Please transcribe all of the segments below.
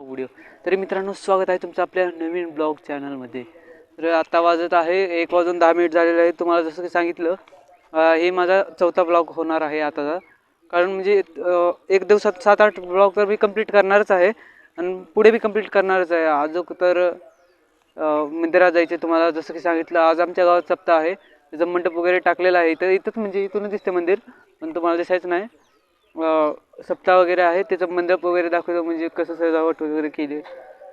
Video. तरी मित्रांनो, स्वागत आहे तुमचं आपल्या नवीन ब्लॉग चॅनलमध्ये. तर आता वाजत आहे 1:10 झालेलं आहे. तुम्हाला जसं की सांगितलं, हे माझा चौथा ब्लॉग होणार आहे आताचा. कारण म्हणजे एक दिवसात 7-8 ब्लॉग तर मी कंप्लीट करणारच आहे आणि पुढे बी कंप्लीट करणारच आहे. अजून तर मंदिरात जायचे. तुम्हाला जसं की सांगितलं, आज आमच्या गावात सप्ताह आहे. त्याचं मंडप वगैरे टाकलेला आहे. तर इथंच म्हणजे इथूनच दिसते मंदिर, पण तुम्हाला दिसायचं नाही. सप्ताह वगैरे आहे, त्याचं मंडप वगैरे दाखवतो, म्हणजे कसं सजावट वगैरे केली.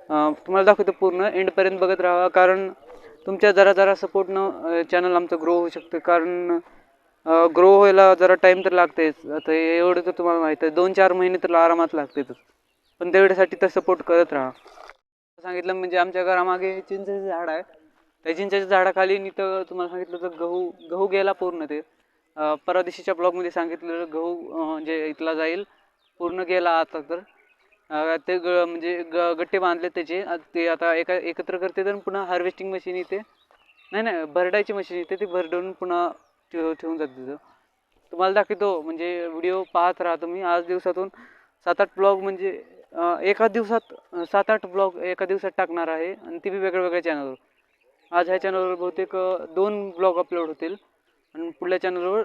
तुम्हाला दाखवतो, पूर्ण एंडपर्यंत बघत राहा. कारण तुमच्या जरा जरा सपोर्टनं चॅनल आमचं ग्रो होऊ शकतं. कारण ग्रो व्हायला जरा टाईम तर लागतेच. आता एवढं तर तुम्हाला माहीत आहे, 2-4 महिने तर आरामात लागतेच. पण तेवढ्यासाठी तर सपोर्ट करत राहा. सांगितलं म्हणजे आमच्या घरामागे चिंचेचं झाड आहे. त्या चिंचेच्या झाडाखाली इथं तुम्हाला सांगितलं तर गहू गेला पूर्ण. ते परवा दिवशीच्या ब्लॉगमध्ये सांगितलं, गहू म्हणजे इथला जाईल पूर्ण गेला. आता तर ते म्हणजे गट्टे बांधले त्याचे. ते आता एकत्र करते तर पुन्हा हार्वेस्टिंग मशीन येते. नाही, भरडायची मशीन येते, ती भरडून पुन्हा ठेवून जाते तिथं. तुम्हाला दाखवतो, म्हणजे व्हिडिओ पाहत राहा तुम्ही. आज दिवसातून 7-8 ब्लॉग, म्हणजे एका दिवसात 7-8 ब्लॉग एका दिवसात टाकणार आहे, आणि ते बी वेगळ्या चॅनलवर. आज ह्या चॅनलवर बहुतेक 2 ब्लॉग अपलोड होतील, आणि पुढल्या चॅनलवर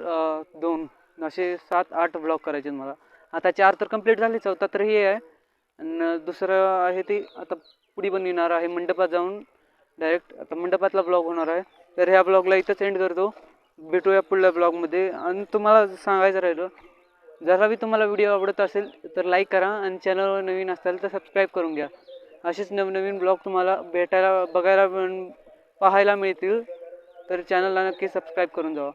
2, असे 7-8 ब्लॉग करायचे मला. आता 4 तर कंप्लीट झाले, चौथा तर हे आहे. आणि दुसरं आहे ते आता पुढे पण येणार आहे. मंडपात जाऊन डायरेक्ट आता मंडपातला ब्लॉग होणार आहे. तर ह्या ब्लॉगला इथंच एंड करतो. भेटूया पुढल्या ब्लॉगमध्ये. आणि तुम्हाला सांगायचं राहिलं, जरा बी तुम्हाला व्हिडिओ आवडत असेल तर लाईक करा, आणि चॅनलवर नवीन असाल तर सबस्क्राईब करून घ्या. असेच नवनवीन ब्लॉग तुम्हाला बघायला पाहायला मिळतील. तर चॅनलला नक्की सबस्क्राईब करून जावा.